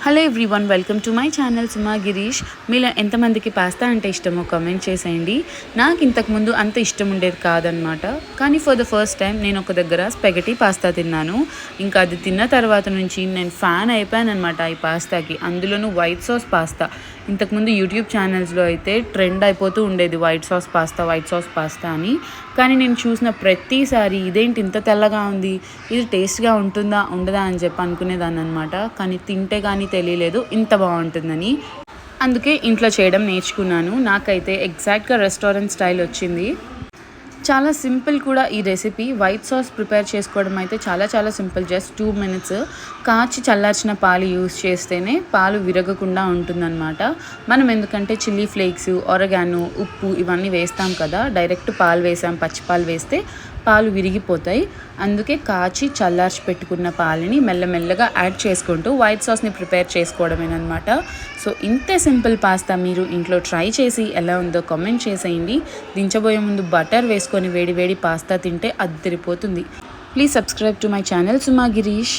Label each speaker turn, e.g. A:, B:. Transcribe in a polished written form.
A: Hello everyone, welcome to my channel Suma Girish. మీలో ఎంతమందికి pasta అంటే ఇష్టమో కామెంట్ చేసేయండి. నాకు ఇంతకుముందు అంత ఇష్టం ఉండేది కాదనమాట. కానీ ఫర్ ద ఫస్ట్ టైం నేను ఒక దగ్గర స్పెగటీ పాస్తా తిన్నాను. ఇంకా అది తిన్న తర్వాత నుంచి నేను ఫ్యాన్ అయిపోయాను అనమాట ఈ పాస్తాకి. అందులోనూ వైట్ సాస్ పాస్తా. ఇంతకుముందు యూట్యూబ్ ఛానల్స్లో అయితే ట్రెండ్ అయిపోతూ ఉండేది వైట్ సాస్ పాస్తా అని. కానీ నేను చూసిన ప్రతిసారి ఇదేంటి ఇంత తెల్లగా ఉంది, ఇది టేస్ట్గా ఉంటుందా ఉండదా అని చెప్పి అనుకునేదాన్ని అనమాట. కానీ తింటే కానీ తెలియలేదు ఇంత బాగుంటుందని. అందుకే ఇంట్లో చేయడం నేర్చుకున్నాను. నాకైతే ఎగ్జాక్ట్గా రెస్టారెంట్ స్టైల్ వచ్చింది. చాలా సింపుల్ కూడా ఈ రెసిపీ. వైట్ సాస్ ప్రిపేర్ చేసుకోవడం అయితే చాలా సింపుల్. జస్ట్ 2 minutes కాచి చల్లార్చిన పాలు యూస్ చేస్తేనే పాలు విరగకుండా ఉంటుందన్నమాట. మనం ఎందుకంటే చిల్లీ ఫ్లేక్స్, ఒరగానో, ఉప్పు ఇవన్నీ వేస్తాం కదా, డైరెక్ట్ పాలు వేసాం, పచ్చి పాలు వేస్తే పాలు విరిగిపోతాయి. అందుకే కాచి చల్లార్చి పెట్టుకున్న పాలని మెల్లమెల్లగా యాడ్ చేసుకుంటూ వైట్ సాస్ని ప్రిపేర్ చేసుకోవడమేనమాట. సో ఇంతే సింపుల్ పాస్తా మీరు ఇంట్లో ట్రై చేసి ఎలా ఉందో కామెంట్ చేసేయండి. దించబోయే ముందు బటర్ వేసుకొని వేడి పాస్తా తింటే అద్దరిపోతుంది. Please subscribe to my channel Suma Girish.